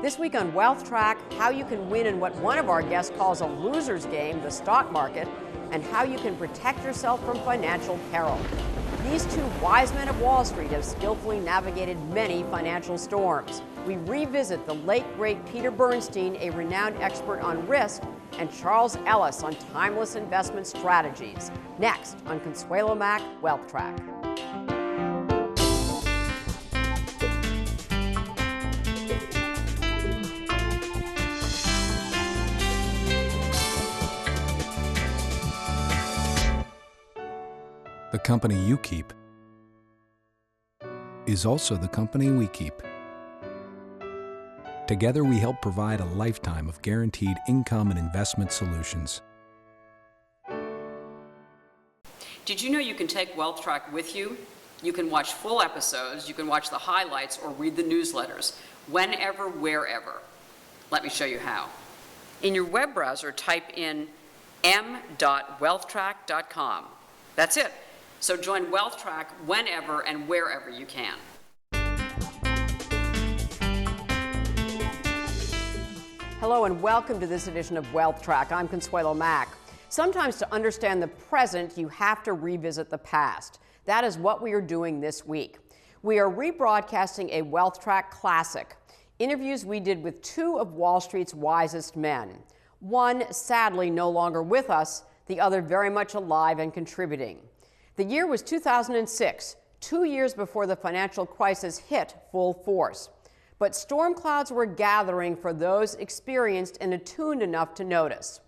This week on Wealth Track, how you can win in what one of our guests calls a loser's game, the stock market, and how you can protect yourself from financial peril. These two wise men of Wall Street have skillfully navigated many financial storms. We revisit the late, great Peter Bernstein, a renowned expert on risk, and Charles Ellis on timeless investment strategies. Next on Consuelo Mack Wealth Track. The company you keep is also the company we keep. Together, we help provide a lifetime of guaranteed income and investment solutions. Did you know you can take Wealth Track with you? You can watch full episodes, you can watch the highlights, or read the newsletters, whenever, wherever. Let me show you how. In your web browser, type in m.wealthtrack.com. That's it. So join Wealth Track whenever and wherever you can. Hello and welcome to this edition of Wealth Track. I'm Consuelo Mack. Sometimes to understand the present, you have to revisit the past. That is what we are doing this week. We are rebroadcasting a Wealth Track classic, interviews we did with two of Wall Street's wisest men. One, sadly, no longer with us, the other very much alive and contributing. The year was 2006, 2 years before the financial crisis hit full force. But storm clouds were gathering for those experienced and attuned enough to notice.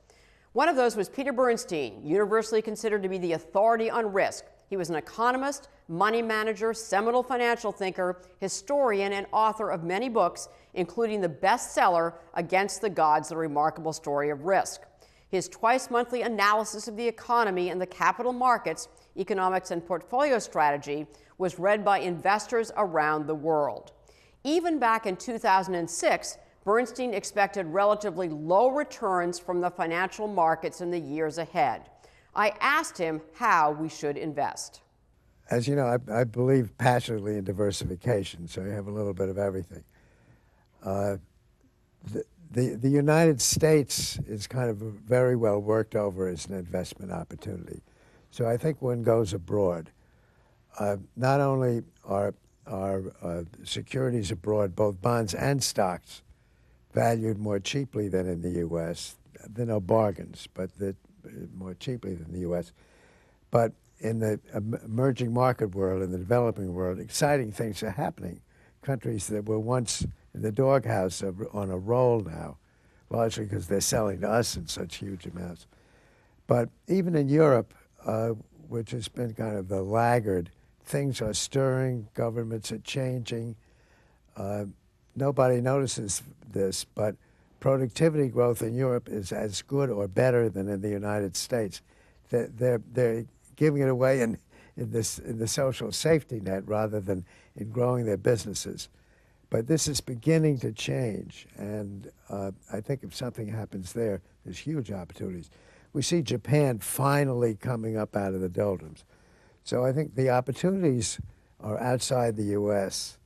One of those was Peter Bernstein, universally considered to be the authority on risk. He was an economist, money manager, seminal financial thinker, historian, and author of many books, including the bestseller Against the Gods, The Remarkable Story of Risk. His twice-monthly analysis of the economy and the capital markets, economics and portfolio strategy, was read by investors around the world. Even back in 2006, Bernstein expected relatively low returns from the financial markets in the years ahead. I asked him how we should invest. As you know, I believe passionately in diversification, so you have a little bit of everything. The United States is kind of very well worked over as an investment opportunity. So I think one goes abroad. Not only are securities abroad, both bonds and stocks, valued more cheaply than in the U.S. There are no bargains, but more cheaply than the U.S. But in the emerging market world, in the developing world, exciting things are happening. Countries that were once in the doghouse are on a roll now, largely because they're selling to us in such huge amounts. But even in Europe, which has been kind of the laggard, things are stirring, governments are changing. Nobody notices this, but productivity growth in Europe is as good or better than in the United States. They're giving it away in the social safety net rather than in growing their businesses. But this is beginning to change, and I think if something happens there, there's huge opportunities. We see Japan finally coming up out of the doldrums. So I think the opportunities are outside the U.S.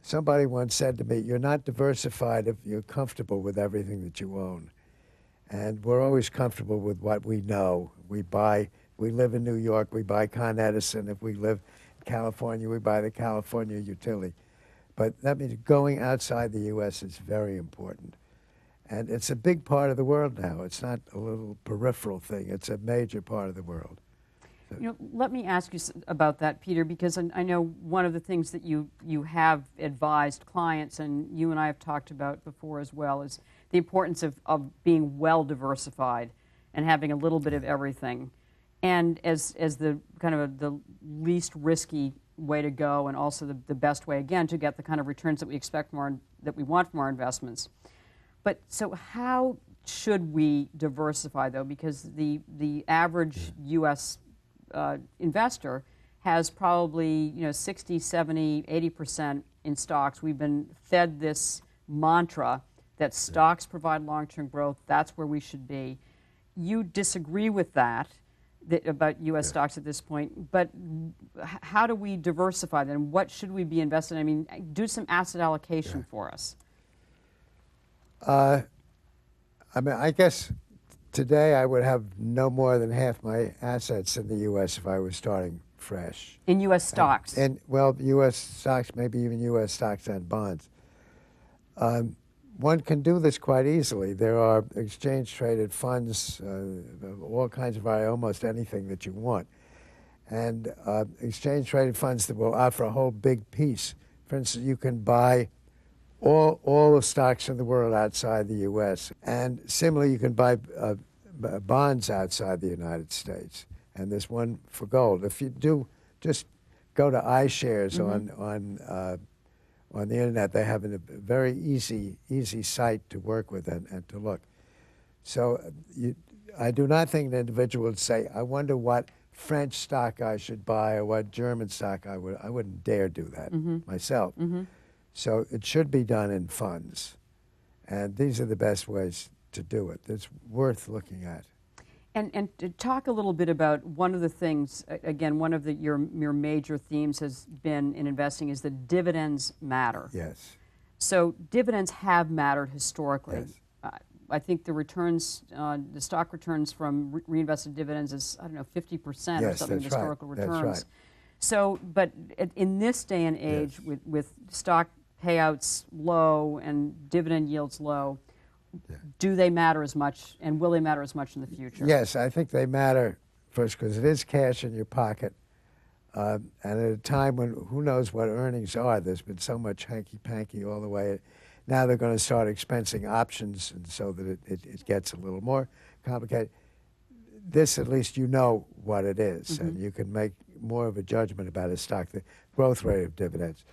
Somebody once said to me, you're not diversified if you're comfortable with everything that you own. And we're always comfortable with what we know. We live in New York, we buy Con Edison. If we live in California, we buy the California utility. But that means going outside the U.S. is very important. And it's a big part of the world now. It's not a little peripheral thing. It's a major part of the world. So, You know, let me ask you about that, Peter, because I know one of the things that you have advised clients, and you and I have talked about before as well, is the importance of being well diversified and having a little bit of everything. And as the kind of the least risky way to go, and also the best way, again, to get the kind of returns that we expect that we want from our investments. But so how should we diversify, though? Because the average U.S. Investor has probably 60, 70, 80% in stocks. We've been fed this mantra that stocks provide long-term growth. That's where we should be. You disagree with that. about U.S. stocks at this point. But how do we diversify them? What should we be invested in? I mean, do some asset allocation for us. I mean, I guess today I would have no more than half my assets in the U.S. if I was starting fresh. In U.S. stocks? And well, U.S. stocks, maybe even U.S. stocks and bonds. One can do this quite easily. There are exchange-traded funds, all kinds of almost anything that you want. And exchange-traded funds that will offer a whole big piece. For instance, you can buy all the stocks in the world outside the U.S. And similarly, you can buy bonds outside the United States. And there's one for gold. If you do, just go to iShares on the internet. They have a very easy site to work with and to look. So I do not think an individual would say, I wonder what French stock I should buy or what German stock I wouldn't dare do that myself. So it should be done in funds. And these are the best ways to do it. It's worth looking at. And to talk a little bit about one of the things, again, one of your major themes has been in investing is that dividends matter. Yes. So dividends have mattered historically. Yes. I think the returns, the stock returns from reinvested dividends is, 50% or something of historical returns. That's right. So, but in this day and age, with stock payouts low and dividend yields low, do they matter as much, and will they matter as much in the future? Yes, I think they matter first because it is cash in your pocket. And at a time when who knows what earnings are, there's been so much hanky-panky all the way. Now they're going to start expensing options, and so that it gets a little more complicated. This, at least you know what it is, and you can make more of a judgment about a stock, the growth rate of dividends.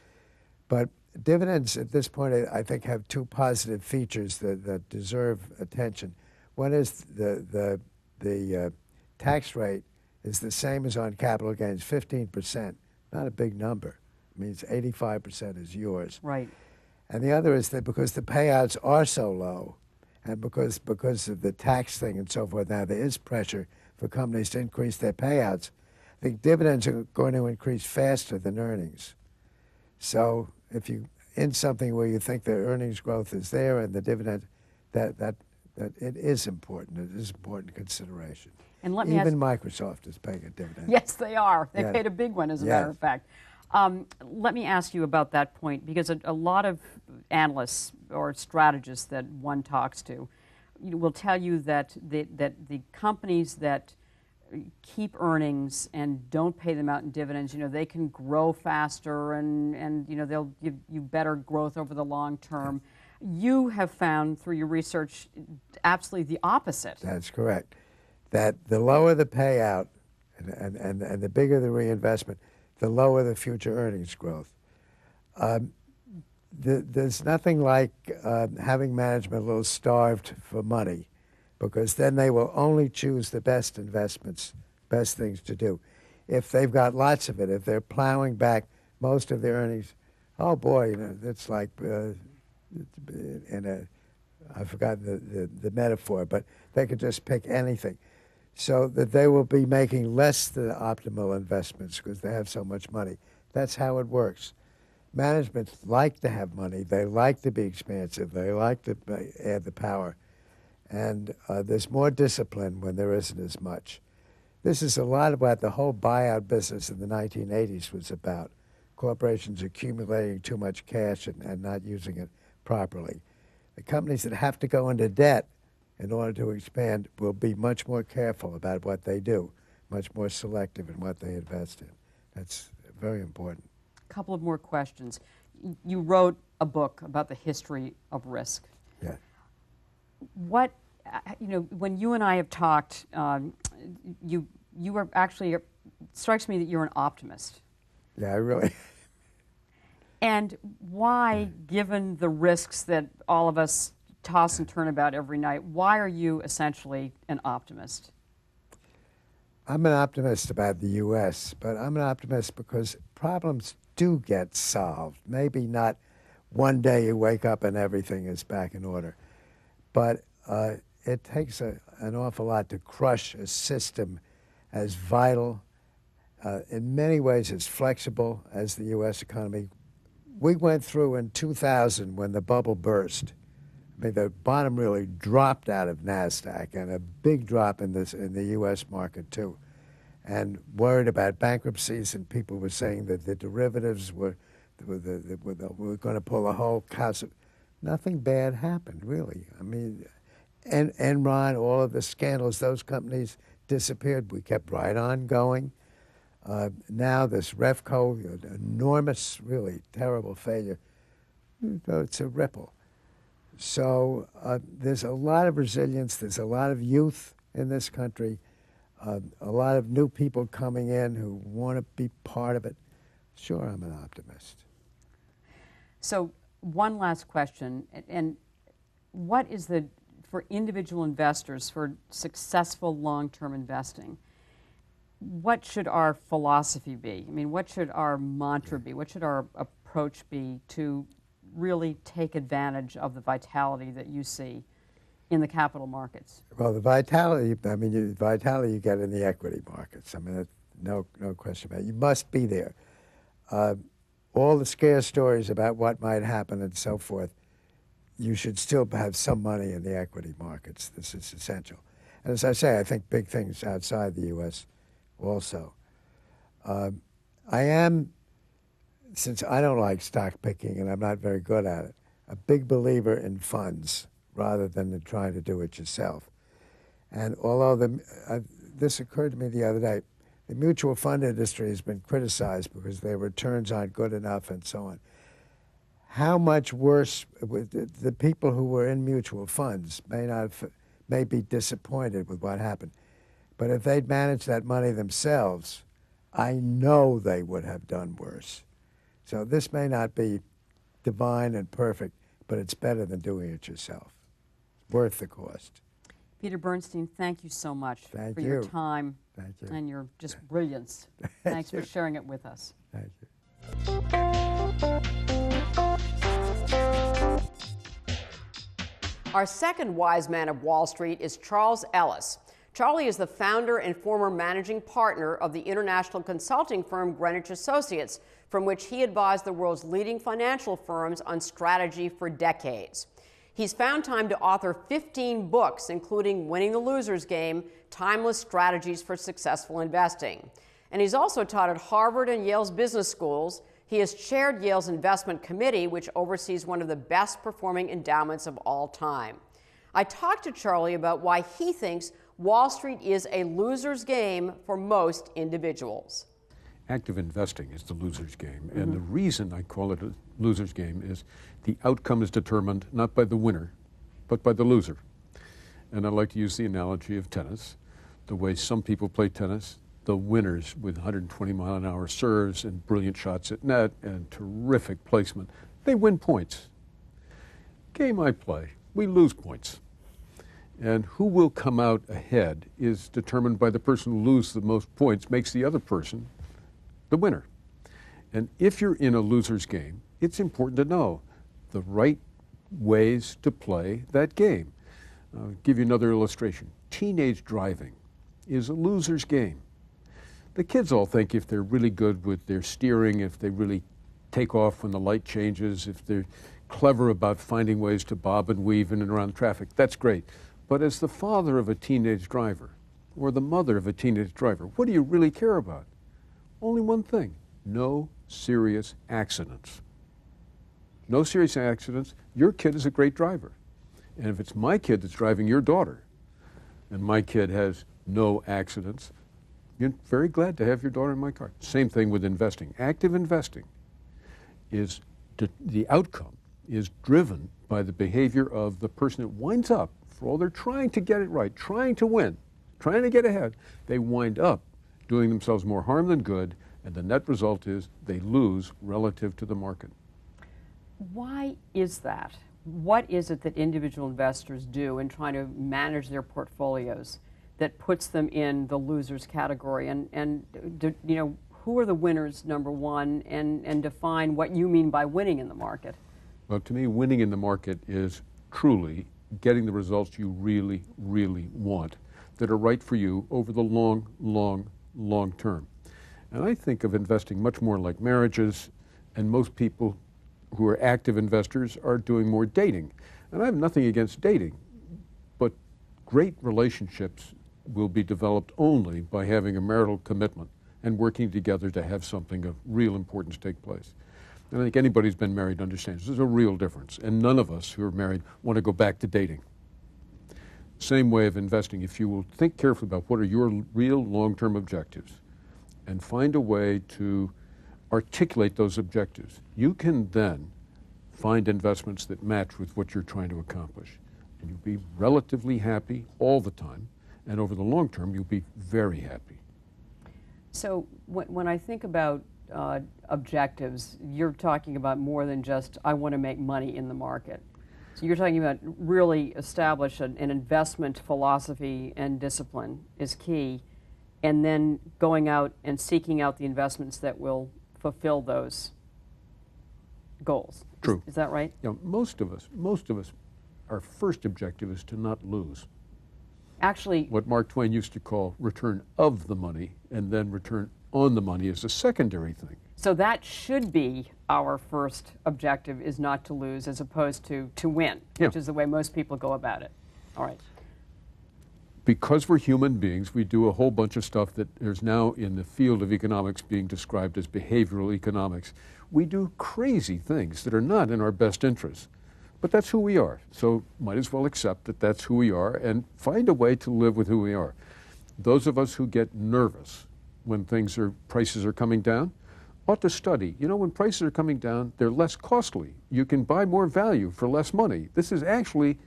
But dividends at this point, I think, have two positive features that deserve attention. One is the tax rate is the same as on capital gains, 15%. Not a big number. It means 85% is yours. Right. And the other is that because the payouts are so low, and because of the tax thing and so forth, now there is pressure for companies to increase their payouts. I think dividends are going to increase faster than earnings. So if you in something where you think the earnings growth is there and the dividend, that it is important. It is important consideration. And let me Even Microsoft is paying a dividend. Yes, they are. They Yes. paid a big one, as a Yes. matter of fact. Let me ask you about that point, because a lot of analysts or strategists that one talks to will tell you that the companies that keep earnings and don't pay them out in dividends, they can grow faster and they'll give you better growth over the long term. You have found through your research absolutely the opposite. That's correct. That the lower the payout and the bigger the reinvestment, the lower the future earnings growth. There's nothing like having management a little starved for money, because then they will only choose the best investments, best things to do. If they've got lots of it, if they're plowing back most of their earnings, oh boy, it's like I've forgotten the metaphor, but they could just pick anything. So that they will be making less than optimal investments because they have so much money. That's how it works. Management like to have money. They like to be expansive. They like to add the power. And there's more discipline when there isn't as much. This is a lot about the whole buyout business in the 1980s was about. Corporations accumulating too much cash and not using it properly. The companies that have to go into debt in order to expand will be much more careful about what they do, much more selective in what they invest in. That's very important. A couple of more questions. You wrote a book about the history of risk. Yeah. What, when you and I have talked, you are actually, it strikes me that you're an optimist. Yeah, I really. And why, given the risks that all of us toss and turn about every night, why are you essentially an optimist? I'm an optimist about the U.S., but I'm an optimist because problems do get solved. Maybe not one day you wake up and everything is back in order, but it takes an awful lot to crush a system as vital, in many ways as flexible as the U.S. economy. We went through in 2000 when the bubble burst. I mean, the bottom really dropped out of NASDAQ, and a big drop in the U.S. market too. And worried about bankruptcies, and people were saying that the derivatives were going to pull a whole house. Nothing bad happened, really. I mean, Enron, all of the scandals, those companies disappeared. We kept right on going. Now this Refco, an enormous, really terrible failure, it's a ripple. So there's a lot of resilience. There's a lot of youth in this country, a lot of new people coming in who want to be part of it. Sure, I'm an optimist. So one last question, and what is for individual investors, for successful long-term investing, what should our philosophy be? I mean, what should our mantra be? What should our approach be to really take advantage of the vitality that you see in the capital markets? Well, the vitality, vitality you get in the equity markets. I mean, no question about it. You must be there. All the scare stories about what might happen and so forth, you should still have some money in the equity markets. This is essential. And as I say, I think big things outside the U.S. also. I am, since I don't like stock picking and I'm not very good at it, a big believer in funds rather than in trying to do it yourself. And although this occurred to me the other day, the mutual fund industry has been criticized because their returns aren't good enough and so on. How much worse the people who were in mutual funds may be disappointed with what happened. But if they'd managed that money themselves, I know they would have done worse. So this may not be divine and perfect, but it's better than doing it yourself. Worth the cost. Peter Bernstein, thank you so much for you. your time Thank you. and your just brilliance. Thanks for sharing it with us. Thank you. Our second wise man of Wall Street is Charles Ellis. Charlie is the founder and former managing partner of the international consulting firm Greenwich Associates, from which he advised the world's leading financial firms on strategy for decades. He's found time to author 15 books, including Winning the Loser's Game, Timeless Strategies for Successful Investing. And he's also taught at Harvard and Yale's business schools. He has chaired Yale's investment committee, which oversees one of the best performing endowments of all time. I talked to Charlie about why he thinks Wall Street is a loser's game for most individuals. Active investing is the loser's game. And the reason I call it a loser's game is the outcome is determined not by the winner, but by the loser. And I like to use the analogy of tennis. The way some people play tennis, the winners with 120-mile-an-hour serves and brilliant shots at net and terrific placement, they win points. Game I play, we lose points. And who will come out ahead is determined by the person who loses the most points, makes the other person the winner. And if you're in a loser's game, it's important to know the right ways to play that game. I'll give you another illustration. Teenage driving is a loser's game. The kids all think if they're really good with their steering, if they really take off when the light changes, if they're clever about finding ways to bob and weave in and around traffic, that's great. But as the father of a teenage driver, or the mother of a teenage driver, what do you really care about? Only one thing: no serious accidents. No serious accidents. Your kid is a great driver. And if it's my kid that's driving your daughter, and my kid has no accidents, you're very glad to have your daughter in my car. Same thing with investing. Active investing is the outcome is driven by the behavior of the person that winds up, for all they're trying to get it right, trying to win, trying to get ahead, they wind up doing themselves more harm than good, and the net result is they lose relative to the market. Why is that? What is it that individual investors do in trying to manage their portfolios that puts them in the losers category? And you know, who are the winners, number one, and define what you mean by winning in the market? Well, to me, winning in the market is truly getting the results you really, really want that are right for you over the long, long, long term. And I think of investing much more like marriages, and most people who are active investors are doing more dating. And I have nothing against dating, but great relationships will be developed only by having a marital commitment and working together to have something of real importance take place. And I think anybody who's been married understands there's a real difference, and none of us who are married want to go back to dating. Same way of investing. If you will think carefully about what are your real long-term objectives and find a way to articulate those objectives, you can then find investments that match with what you're trying to accomplish. And you'll be relatively happy all the time, and over the long term, you'll be very happy. So when I think about objectives, you're talking about more than just, I want to make money in the market. So you're talking about really establish an investment philosophy and discipline is key, and then going out and seeking out the investments that will fulfill those goals. True. Is that right? You know, most of us, our first objective is to not lose. Actually, What Mark Twain used to call return of the money, and then return on the money is a secondary thing. so that should be our first objective, is not to lose as opposed to win, which Yeah. is the way most people go about it. All right. Because we're human beings, we do a whole bunch of stuff that is now in the field of economics being described as behavioral economics. We do crazy things that are not in our best interest. But that's who we are. So might as well accept that that's who we are and find a way to live with who we are. Those of us who get nervous when prices are coming down ought to study. You know, when prices are coming down, they're less costly. You can buy more value for less money. This is actually,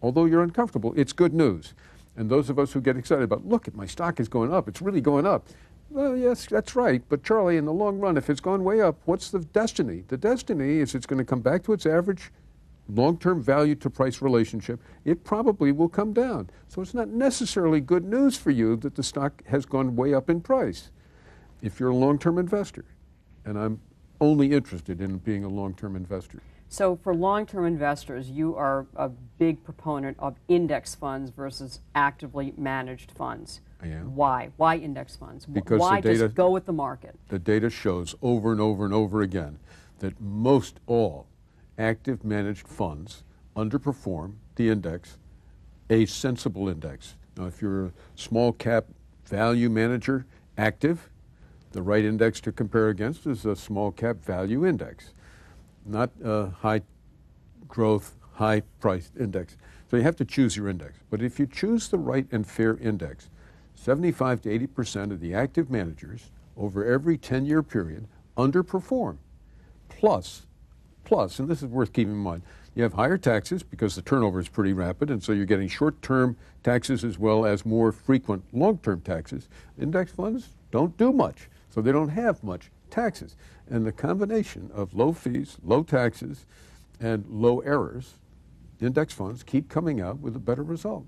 although you're uncomfortable, it's good news. And those of us who get excited about, look, my stock is going up, it's really going up. Well, yes, that's right. But Charlie, in the long run, if it's gone way up, what's the destiny? The destiny is it's going to come back to its average long-term value to price relationship. It probably will come down. So it's not necessarily good news for you that the stock has gone way up in price if you're a long-term investor. And I'm only interested in being a long-term investor. So for long-term investors, you are a big proponent of index funds versus actively managed funds. I am. Why? Why index funds? Because Why the data, just go with the market? The data shows over and over and over again that most all active managed funds underperform the index, a sensible index. Now, if you're a small cap value manager, active, the right index to compare against is a small cap value index, not a high growth, high price index. So you have to choose your index. But if you choose the right and fair index, 75 to 80% of the active managers over every 10-year period underperform. Plus, and this is worth keeping in mind, you have higher taxes because the turnover is pretty rapid, and so you're getting short-term taxes as well as more frequent long-term taxes. Index funds don't do much, so they don't have much taxes. And the combination of low fees, low taxes, and low errors, index funds keep coming out with a better result.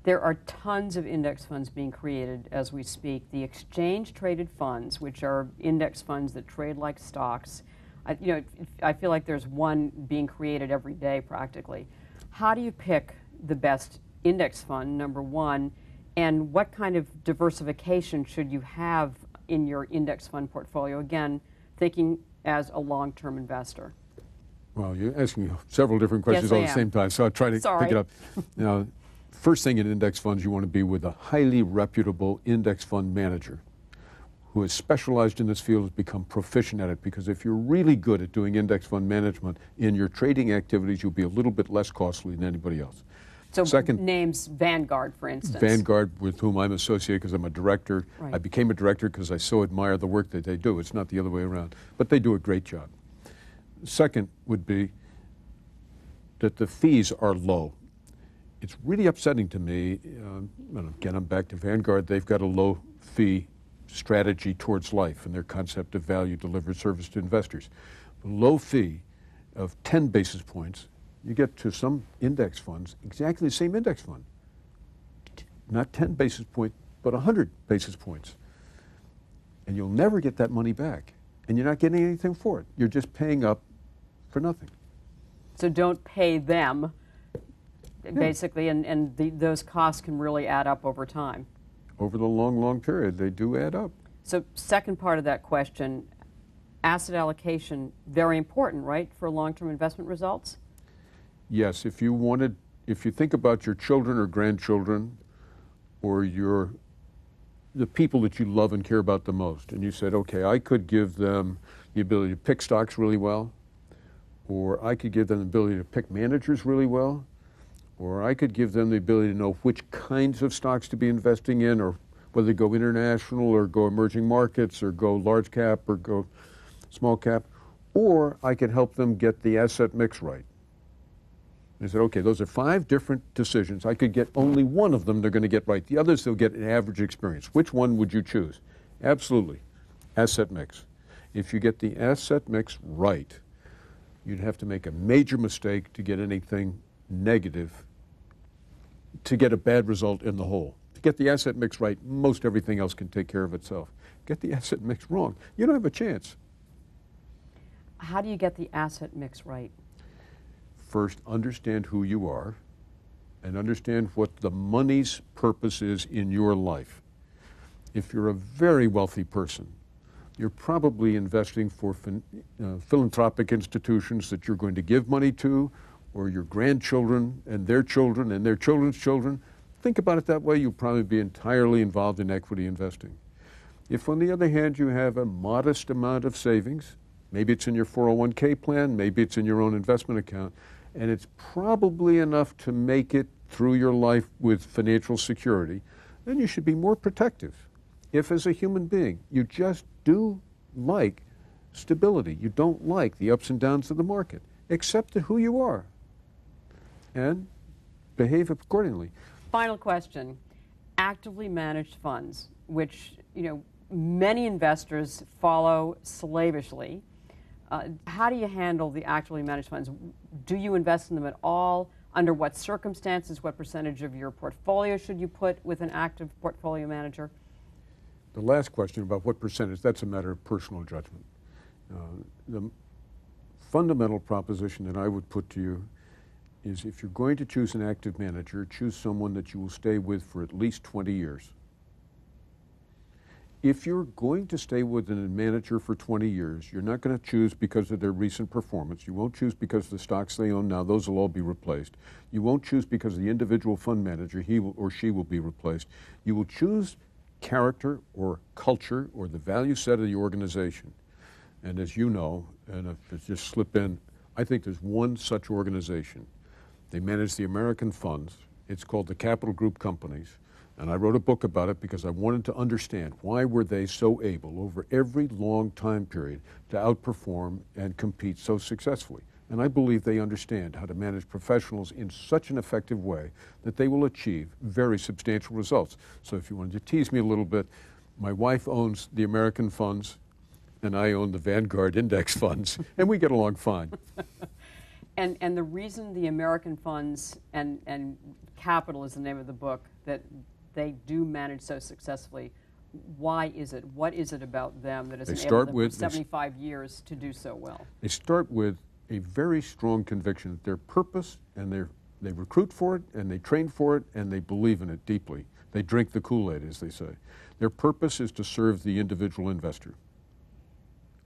There are tons of index funds being created as we speak. The exchange-traded funds, which are index funds that trade like stocks, I feel like there's one being created every day practically. How do you pick the best index fund, number one, and what kind of diversification should you have in your index fund portfolio? Again, thinking as a long-term investor. Well, you're asking me several different questions Yes, all at the same time, so I'll try to pick it up. Now, first thing in index funds, you want to be with a highly reputable index fund manager who is specialized in this field, has become proficient at it, because if you're really good at doing index fund management in your trading activities, you'll be a little bit less costly than anybody else. So Second, names Vanguard, for instance. Vanguard, with whom I'm associated because I'm a director. Right. I became a director because I so admire the work that they do. It's not the other way around. But they do a great job. Second would be that the fees are low. It's really upsetting to me. And again, I'm back to Vanguard. They've got a low fee strategy towards life and their concept of value delivered service to investors. A low fee of 10 basis points, you get to some index funds, exactly the same index fund. Not 10 basis points, but 100 basis points. And you'll never get that money back. And you're not getting anything for it. You're just paying up for nothing. So don't pay them basically, and those costs can really add up over time. Over the long, long period, they do add up. So second part of that question, asset allocation, very important, right, for long-term investment results? Yes, if you think about your children or grandchildren or the people that you love and care about the most, and you said, okay, I could give them the ability to pick stocks really well, or I could give them the ability to pick managers really well, or I could give them the ability to know which kinds of stocks to be investing in, or whether to go international or go emerging markets or go large cap or go small cap, or I could help them get the asset mix right. And I said, okay, those are 5 different decisions. I could get only one of them they're going to get right. The others, they'll get an average experience. Which one would you choose? Absolutely, asset mix. If you get the asset mix right, you'd have to make a major mistake to get anything negative, to get a bad result in the whole. To get the asset mix right, most everything else can take care of itself. Get the asset mix wrong, you don't have a chance. How do you get the asset mix right? First, understand who you are and understand what the money's purpose is in your life. If you're a very wealthy person, you're probably investing for philanthropic institutions that you're going to give money to, or your grandchildren and their children's children. Think about it that way, you'll probably be entirely involved in equity investing. If, on the other hand, you have a modest amount of savings, maybe it's in your 401k plan, maybe it's in your own investment account, and it's probably enough to make it through your life with financial security, then you should be more protective. If, as a human being, you just do like stability, you don't like the ups and downs of the market, accept who you are and behave accordingly. Final question, actively managed funds, which many investors follow slavishly. How do you handle the actively managed funds? Do you invest in them at all? Under what circumstances? What percentage of your portfolio should you put with an active portfolio manager? The last question about what percentage, that's a matter of personal judgment. The fundamental proposition that I would put to you is, if you're going to choose an active manager, choose someone that you will stay with for at least 20 years. If you're going to stay with a manager for 20 years, you're not going to choose because of their recent performance. You won't choose because of the stocks they own now. Those will all be replaced. You won't choose because of the individual fund manager. He or she will be replaced. You will choose character or culture or the value set of the organization. And as you know, and if I just slip in, I think there's one such organization. They manage the American funds. It's called the Capital Group Companies. And I wrote a book about it because I wanted to understand why were they so able over every long time period to outperform and compete so successfully. And I believe they understand how to manage professionals in such an effective way that they will achieve very substantial results. So if you wanted to tease me a little bit, my wife owns the American funds and I own the Vanguard index funds, and we get along fine. And the reason the American funds and Capital is the name of the book, that they do manage so successfully, why is it? What is it about them that has enabled them for 75 years to do so well? They start with a very strong conviction that their purpose, and they recruit for it, and they train for it, and they believe in it deeply. They drink the Kool-Aid, as they say. Their purpose is to serve the individual investor.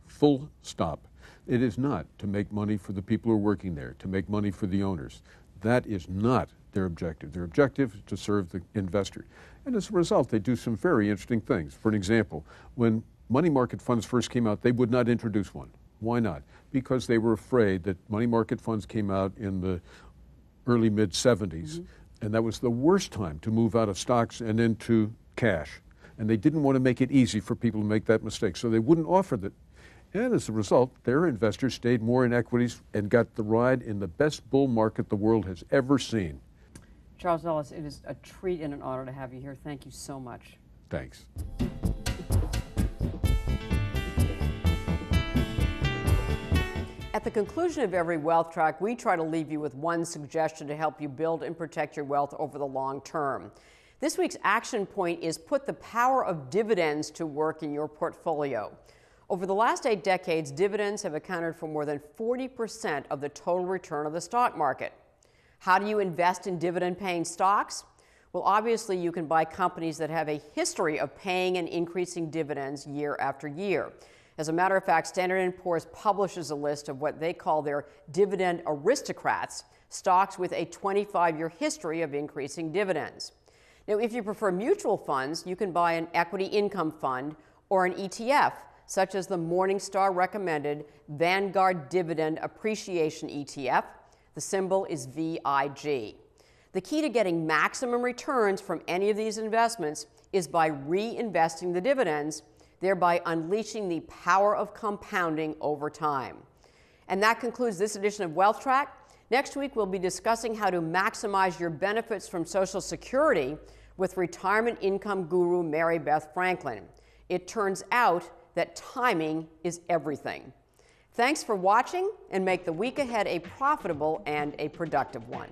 Full stop. It is not to make money for the people who are working there, to make money for the owners. That is not their objective. Their objective is to serve the investor. And as a result, they do some very interesting things. For an example, when money market funds first came out, they would not introduce one. Why not? Because they were afraid that money market funds came out in the early mid-'70s, and that was the worst time to move out of stocks and into cash. And they didn't want to make it easy for people to make that mistake, so they wouldn't offer that. And as a result, their investors stayed more in equities and got the ride in the best bull market the world has ever seen. Charles Ellis, it is a treat and an honor to have you here. Thank you so much. Thanks. At the conclusion of every Wealth Track, we try to leave you with one suggestion to help you build and protect your wealth over the long term. This week's action point is put the power of dividends to work in your portfolio. Over the last 8 decades, dividends have accounted for more than 40% of the total return of the stock market. How do you invest in dividend-paying stocks? Well, obviously, you can buy companies that have a history of paying and increasing dividends year after year. As a matter of fact, Standard & Poor's publishes a list of what they call their dividend aristocrats, stocks with a 25-year history of increasing dividends. Now, if you prefer mutual funds, you can buy an equity income fund or an ETF, such as the Morningstar recommended Vanguard Dividend Appreciation ETF. The symbol is VIG. The key to getting maximum returns from any of these investments is by reinvesting the dividends, thereby unleashing the power of compounding over time. And that concludes this edition of Wealth Track. Next week, we'll be discussing how to maximize your benefits from Social Security with retirement income guru Mary Beth Franklin. It turns out that timing is everything. Thanks for watching, and make the week ahead a profitable and a productive one.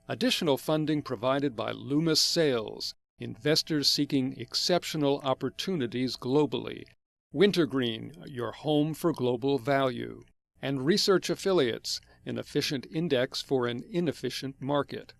Additional funding provided by Loomis Sales, investors seeking exceptional opportunities globally. Wintergreen, your home for global value. And Research Affiliates, an efficient index for an inefficient market.